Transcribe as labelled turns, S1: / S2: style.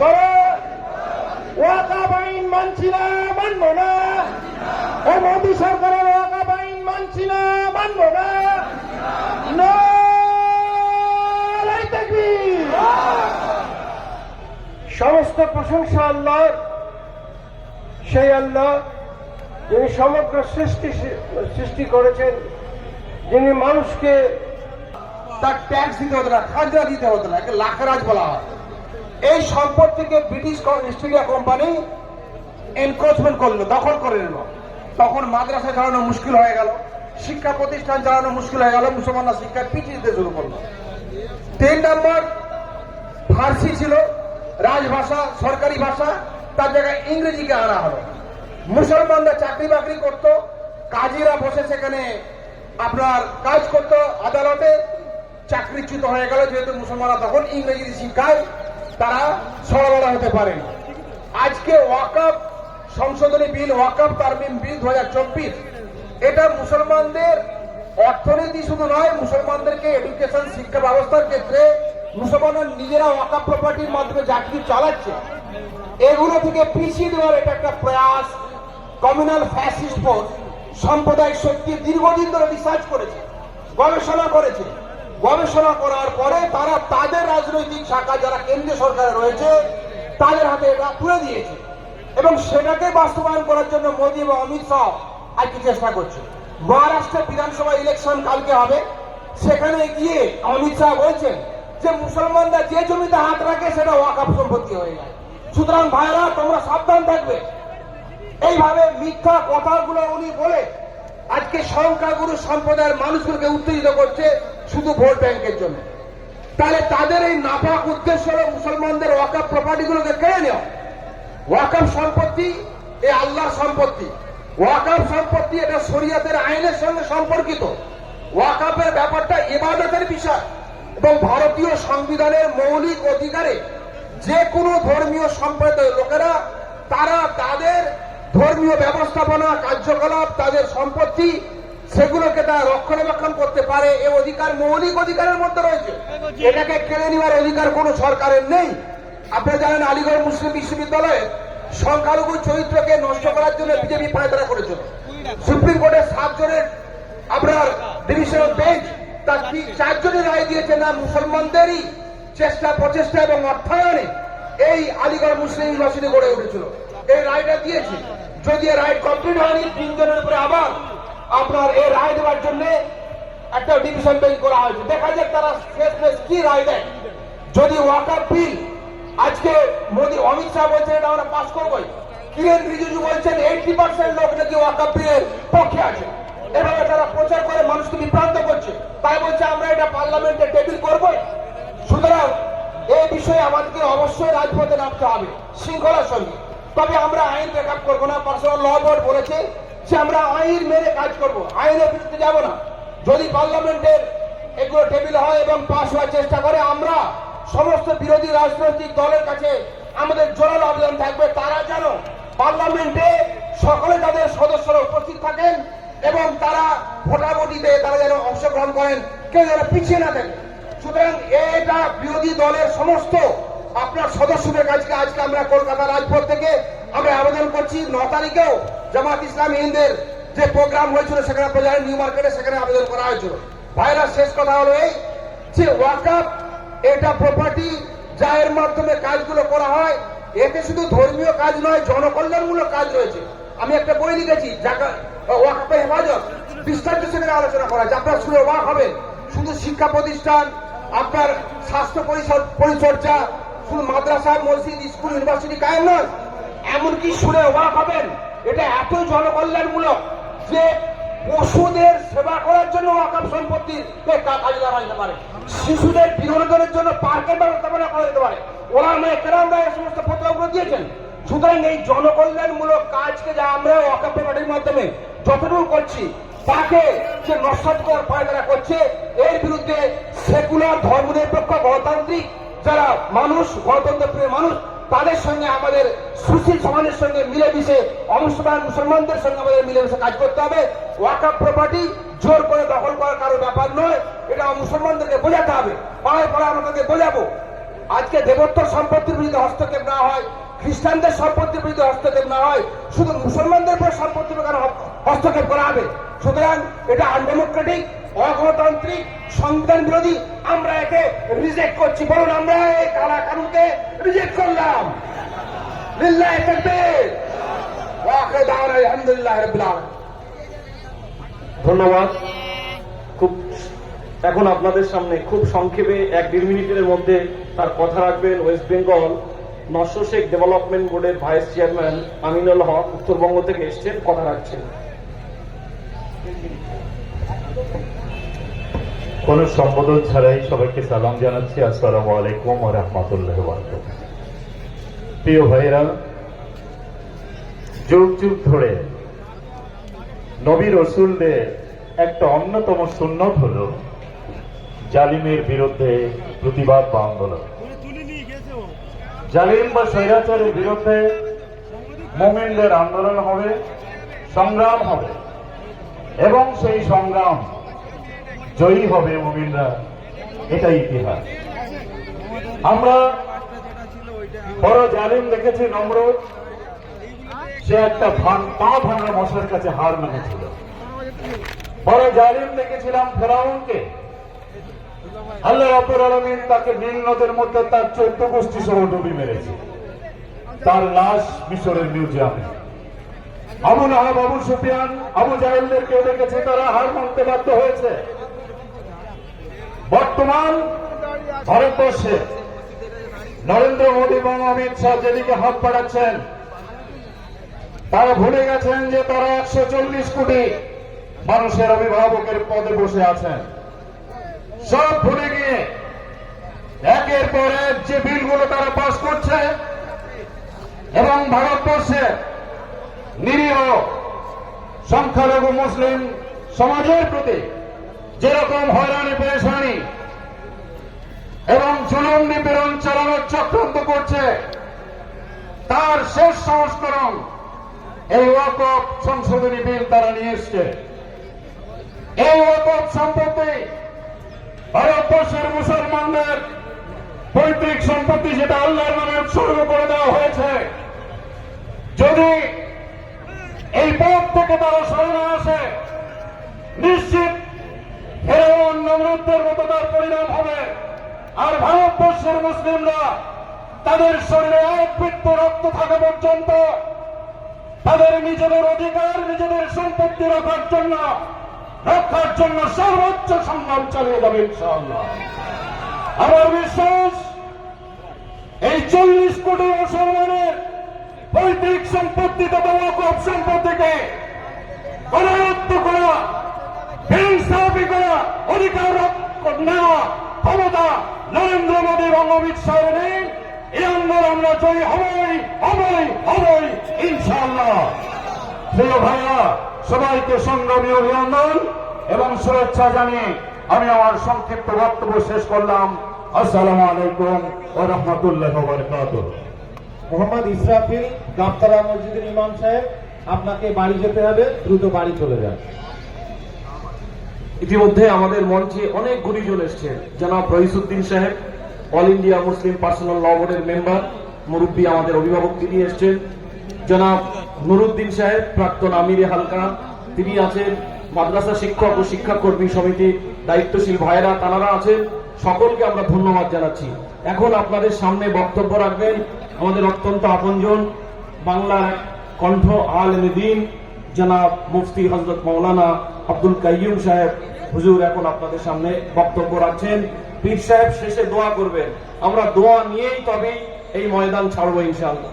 S1: করো। ওয়াকাফ আইন মানছি না, মানবো না। এই মোদী সরকারের ওয়াকাফ আইন মানছি না, মানবো না। নারায়ে তাকবীর। সমস্ত প্রশংসা আল্লাহর, সেই আল্লাহ যিনি সমগ্র সৃষ্টি করেছেন, যিনি মানুষকে
S2: তার ট্যাক্স দিতে হতো না, খাজনা দিতে হতো না, একে লাখরাজ বলা হয়। এই সম্পত্তিকে British east India company encroachment করলো, দখল করে নিল। তখন মাদ্রাসা চালানো মুশকিল হয়ে গেল, শিক্ষা প্রতিষ্ঠান চালানো মুশকিল হয়ে গেল, মুসলমানরা শিক্ষায় পিছিয়ে দিতে শুরু করলো। 3 নম্বর ফার্সি ছিল রাজভাষা, সরকারি ভাষা, তার জায়গায় ইংরেজিকে আনা হলো। মুসলমানরা চাকরি বাকরি করতো, কাজীরা বসে সেখানে আপনার কাজ করতো আদালতে, চাকরিচ্যুত হয়ে গেল, যেহেতু মুসলমানরা তখন ইংরেজি শিক্ষায় তারা সরবরাহ হতে পারেন। আজকে ওয়াকফ সংশোধনী বিল, ওয়াকফ তারমিম বিল 2024, এটা মুসলমানদের অর্থনীতি শুধু নয়, মুসলমানদেরকে এডুকেশন শিক্ষা ব্যবস্থার ক্ষেত্রে মুসলমানরা নিজেরা ওয়াকফ প্রপার্টির মাধ্যমে যা কিছু চালাচ্ছে, এগুলো থেকে পিছিয়ে দেওয়ার এটা একটা প্রয়াস। কমিউনাল ফ্যাসিস্ট ফোর্স সাম্প্রদায়িক শক্তি দীর্ঘদিন ধরে রিসার্চ করেছে, গবেষণা করেছে। গবেষণা করার পরে তারা তাদের রাজনৈতিক শাখা যারা কেন্দ্রীয় সরকারে রয়েছে তাদের হাতে এটা তুলে দিয়েছে, এবং সেটাকে বাস্তবায়ন করার জন্য মোদী এবং অমিত শাহ আজকে চেষ্টা করছে। মহারাষ্ট্রে বিধানসভা ইলেকশন কালকে হবে, সেখানে গিয়ে অমিত শাহ বলছেন যে মুসলমানরা যে জমিতে হাত রাখে সেটা ওয়াকফ সম্পত্তি হয়ে যায়। সুতরাং ভাইরা, তোমরা সাবধান থাকবে। এইভাবে মিথ্যা কথাগুলো উনি বলে আজকে সংখ্যাগুরু সম্প্রদায়ের মানুষগুলোকে উত্তেজিত করছে শুধু ভোট ব্যাংকের জন্য। তাহলে তাদের এই নাপাক উদ্দেশ্য হল মুসলমানদের ওয়াকফ প্রপার্টিগুলোকে কেড়ে নেওয়া। ওয়াকফ সম্পত্তি এ আল্লাহর সম্পত্তি। ওয়াকফ সম্পত্তি এটা শরিয়তের আইনের সঙ্গে সম্পর্কিত। ওয়াকফের ব্যাপারটা ইবাদতের বিষয়, এবং ভারতীয় সংবিধানের মৌলিক অধিকারে যে কোনো ধর্মীয় সম্প্রদায়ের লোকেরা তারা তাদের ধর্মীয় ব্যবস্থাপনা, কার্যকলাপ, তাদের সম্পত্তি, সেগুলোকে তারা রক্ষণাবেক্ষণ করতে পারে। এই অধিকার মৌলিক অধিকারের মধ্যে রয়েছে। এটাকে কেড়ে নেওয়ার অধিকার কোন সরকারের নেই। আপনারা জানেন আলিগড় মুসলিম বিশ্ববিদ্যালয়ে সংখ্যালঘু চরিত্রকে নষ্ট করার জন্য বিজেপি পায়তারা করেছিল। সুপ্রিম কোর্টের 7 জনের আপনার ডিভিশনাল বেঞ্চ তার 4 জনের রায় দিয়েছে না মুসলমানদেরই চেষ্টা, প্রচেষ্টা এবং অর্থায়নে এই আলিগড় মুসলিম ইউনিভার্সিটি গড়ে উঠেছিল। এই রায়টা দিয়েছে। যদি রায় কমপ্লিট হয়নি, 3 জনের উপরে আবার আপনার এই রায় দেওয়ার জন্য একটা ডিভিশন বেঞ্চ করা হয়েছে। দেখা যাক তারা শেষমেশ কি রায় দেয়। যদি ওয়াকফ বিল আজকে মোদী, অমিত শাহ বলছেন এটা আমরা পাস করবোই, কিরেন রিজিজু বলছেন 80% লোক নাকি ওয়াকফ বিলের পক্ষে আছে। এভাবে তারা প্রচার করে মানুষকে বিভ্রান্ত করছে, তাই বলছে আমরা এটা পার্লামেন্টে টেবিল করবোই। সুতরাং এই বিষয়ে আমাদেরকে অবশ্যই রাজপথে নামতে হবে শৃঙ্খলার সঙ্গে। তবে আমরা আইন ব্যাকআপ করবো না। পার্সোনাল ল বোর্ড বলেছে যে আমরা আইন মেনে কাজ করব, আইনের বিরুদ্ধে যাব না। যদি পার্লামেন্টের এগুলো টেবিল হয় এবং পাস হওয়ার চেষ্টা করে, আমরা সমস্ত বিরোধী রাজনৈতিক দলের কাছে আমাদের জোরালো আবেদন থাকবে তারা যেন পার্লামেন্টে সকলে তাদের সদস্যরা উপস্থিত থাকেন এবং তারা ভোটাভুটিতে তারা যেন অংশগ্রহণ করেন, কেউ যেন পিছিয়ে না থাকে। সুতরাং এটা বিরোধী দলের সমস্ত আপনার সদস্যদের কাছে আজকে আমরা কলকাতা রাজপথ থেকে আমরা আবেদন করছি। 9 তারিখেও জামাত ইসলামী হিন্দের যে প্রোগ্রাম হয়েছিল সেখানে প্রজার নিউ মার্কেটে সেখানে আবেদন করা হয়েছিল। ভাইরা, শেষ কথা হলো এই যে ওয়াকফ এটা প্রপার্টি যা এর মাধ্যমে কাজগুলো করা হয়, এতে শুধু ধর্মীয় কাজ নয়, জনকল্যাণমূলক কাজ রয়েছে। আমি একটা বই লিখেছি ওয়াকফের হেফাজত, বিস্তারিত সেখানে আলোচনা করা আছে। আপনার শুনে অবাক হবেন, শুধু শিক্ষা প্রতিষ্ঠান, আপনার স্বাস্থ্য পরিচর্যা, শুধু মাদ্রাসা, মসজিদ, স্কুল, ইউনিভার্সিটি কায়েম নয়, এমনকি শুনে অবাক হবেন এটা এত জনকল্যাণমূলক যে পশুদের সেবা করার জন্য ওয়াকফ সম্পত্তির কাজে লাগানো যেতে পারে, শিশুদের বিনোদনের জন্য পার্কের ব্যবস্থাপনা করা যেতে পারে। ওলামায়ে কেরামরা এই সমস্ত ফতোয়াগুলো দিয়েছেন। সুতরাং এই জনকল্যাণমূলক কাজকে যা আমরা ওয়াকফ প্রপার্টির মাধ্যমে যতটুকু করছি, তাকে যে নস্যাৎ করার পায়তারা করছে, এর বিরুদ্ধে সেকুলার, ধর্মনিরপেক্ষ, গণতান্ত্রিক যারা মানুষ, গণতন্ত্র প্রিয় মানুষ, তাদের সঙ্গে আমাদের সুশীল সমাজের সঙ্গে মিলেমিশে, অমুসলমান মুসলমানদের সঙ্গে আমাদের মিলেমিশে কাজ করতে হবে। ওয়াকফ প্রপার্টি জোর করে দখল করার কারো ব্যাপার নয়, এটা মুসলমানদেরকে বোঝাতে হবে। পাড়ায় পাড়ায় আমাদেরকে বোঝাবো আজকে দেবোত্তর সম্পত্তির বিরুদ্ধে হস্তক্ষেপ না হয়, খ্রিস্টানদের সম্পত্তির বিরুদ্ধে হস্তক্ষেপ না হয়, শুধু মুসলমানদের উপর সম্পত্তির কেন হস্তক্ষেপ করা হবে? সুতরাং এটা আনডেমোক্রেটিক, অগণতান্ত্রিক, সংবিধান বিরোধী। আমরা একে রিজেক্ট করছি। বলুন, আমরা এই কালা কানুনকে রিজেক্ট করলাম। লিল্লাহি তাকবীর ওয়া আখিরু দাওয়ানা আলহামদুলিল্লাহি রাব্বিল আলামিন।
S3: ধন্যবাদ। এখন আপনাদের সামনে খুব সংক্ষেপে 1-1.5 মিনিটের মধ্যে তার কথা রাখবেন ওয়েস্ট বেঙ্গল নশো শেখ ডেভেলপমেন্ট বোর্ডের ভাইস চেয়ারম্যান আমিনুল হক, উত্তরবঙ্গ থেকে এসছেন, কথা রাখছেন।
S4: কোন সম্বোধন ছাড়াই সবাইকে সালাম জানাচ্ছি। আসসালামু আলাইকুম ওয়া রাহমাতুল্লাহি ওয়া বারাকাতুহু। প্রিয় ভাইরা, যুগ যুগ ধরে নবী রাসূলদের একটা অন্যতম সুন্নত হলো জালিমের বিরুদ্ধে প্রতিবাদ বা আন্দোলন। জালিম বা স্বৈরাচারের বিরুদ্ধে মুমিনদের আন্দোলন হবে, সংগ্রাম হবে, এবং সেই সংগ্রাম জয়ী হবে মুমিনরা। এটাই ইতিহাস। আমরা বড় জালিম দেখেছি নমরুদ, সে একটা পা ভাঙা মশার কাছে হার মেনেছিল। বড় জালিম দেখেছিলাম ফেরাউনকে, আল্লাহ রাব্বুল আলামিন তাকে নীল নদের মধ্যে তার 14 গোষ্ঠী সহ ডুবি মেরেছে। তার লাশ মিশরের মিউজিয়ামে। আবু লাহাব, আবু সুফিয়ান, আবু জাহেলদেরকেও দেখেছে, তারা হার মানতে বাধ্য হয়েছে। বর্তমান ভারতবর্ষে নরেন্দ্র মোদী এবং অমিত শাহ যেদিকে হাত বাড়াচ্ছেন, তারা ভুলে গেছেন যে তারা 140 কোটি মানুষের অভিভাবকের পদে বসে আছেন। সব ভুলে গিয়ে একের পর এক যে বিলগুলো তারা পাস করছে এবং ভারতবর্ষে নিরীহ সংখ্যালঘু মুসলিম সমাজের প্রতি যেরকম হয়রানি পেরেশানি এবং জুলুম নিপীড়ন চালানোর চক্রান্ত করছে, তার শেষ সংস্করণ এই ওয়াকফ সংশোধনী বিল তারা নিয়ে এসছে। এই ওয়াকফ সম্পত্তি ভারতবর্ষের মুসলমানদের পৈতৃক সম্পত্তি, যেটা আল্লাহর নামে উৎসর্গ করে দেওয়া হয়েছে। যদি এই পথ থেকে তারা সরে আসে, নিশ্চিত ফেরাউন নমরুদের মতো তার পরিণাম হবে। আর ভারতবর্ষের মুসলিমরা তাদের শরীরে এক বিন্দু রক্ত থাকা পর্যন্ত তাদের নিজেদের অধিকার, নিজেদের সম্পত্তি রক্ষার জন্য সর্বোচ্চ সংগ্রাম চালিয়ে যাবে ইনশাআল্লাহ। আমার বিশ্বাস, এই 40 কোটি মুসলমানের পৈতৃক সম্পত্তি তথা ওয়াকফ সম্পত্তিকে করায়ত্ত করা, বেইনসাফি করা, অধিকার নেওয়া ক্ষমতা নরেন্দ্র মোদী এবং অমিত শাহের নেই। এই আন্দোলন আমরা জয়ী হবই ইনশাআল্লাহ। প্রিয় ভাইয়া, সবাইকে সংগ্রামী অভিনন্দন এবং শুভেচ্ছা জানিয়ে আমি আমার সংক্ষিপ্ত বক্তব্য শেষ করলাম। আসসালামু আলাইকুম ওয়া রাহমাতুল্লাহি ওয়া বারাকাতুহু।
S1: মোহাম্মদ ইসরাফিল, গাবতলা মসজিদের ইমাম সাহেব, আপনাকে বাড়ি যেতে হবে, দ্রুত বাড়ি চলে যান।
S3: ইতিমধ্যে আমাদের মঞ্চে অনেক গুণীজন এসছেন। জনাব রইসুদ্দিন সাহেব, অল ইন্ডিয়া মুসলিম পার্সোনাল ল বোর্ডের মেম্বার, মুরব্বী, আমাদের অভিভাবক, তিনি এসছেন। জনাব নুরুদ্দিন সাহেব, প্রাক্তন আমিরে হালকা, তিনি আছেন। মাদ্রাসা শিক্ষক ও শিক্ষাকর্মী সমিতির দায়িত্বশীল ভাইয়েরা, তারা আছেন। সকলকে আমরা ধন্যবাদ জানাচ্ছি। এখন আপনাদের সামনে বক্তব্য রাখবেন আমাদের অত্যন্ত আপনজন, বাংলার কণ্ঠ, আলেমে দ্বীন, জনাব মুফতি হযরত মাওলানা আব্দুল কাইয়ুম সাহেব। হুজুর এখন আপনাদের সামনে বক্তব্য রাখছেন। পীর সাহেব শেষে দোয়া করবেন। আমরা দোয়া নিয়েই তবেই এই ময়দান ছাড়বো ইনশাআল্লাহ।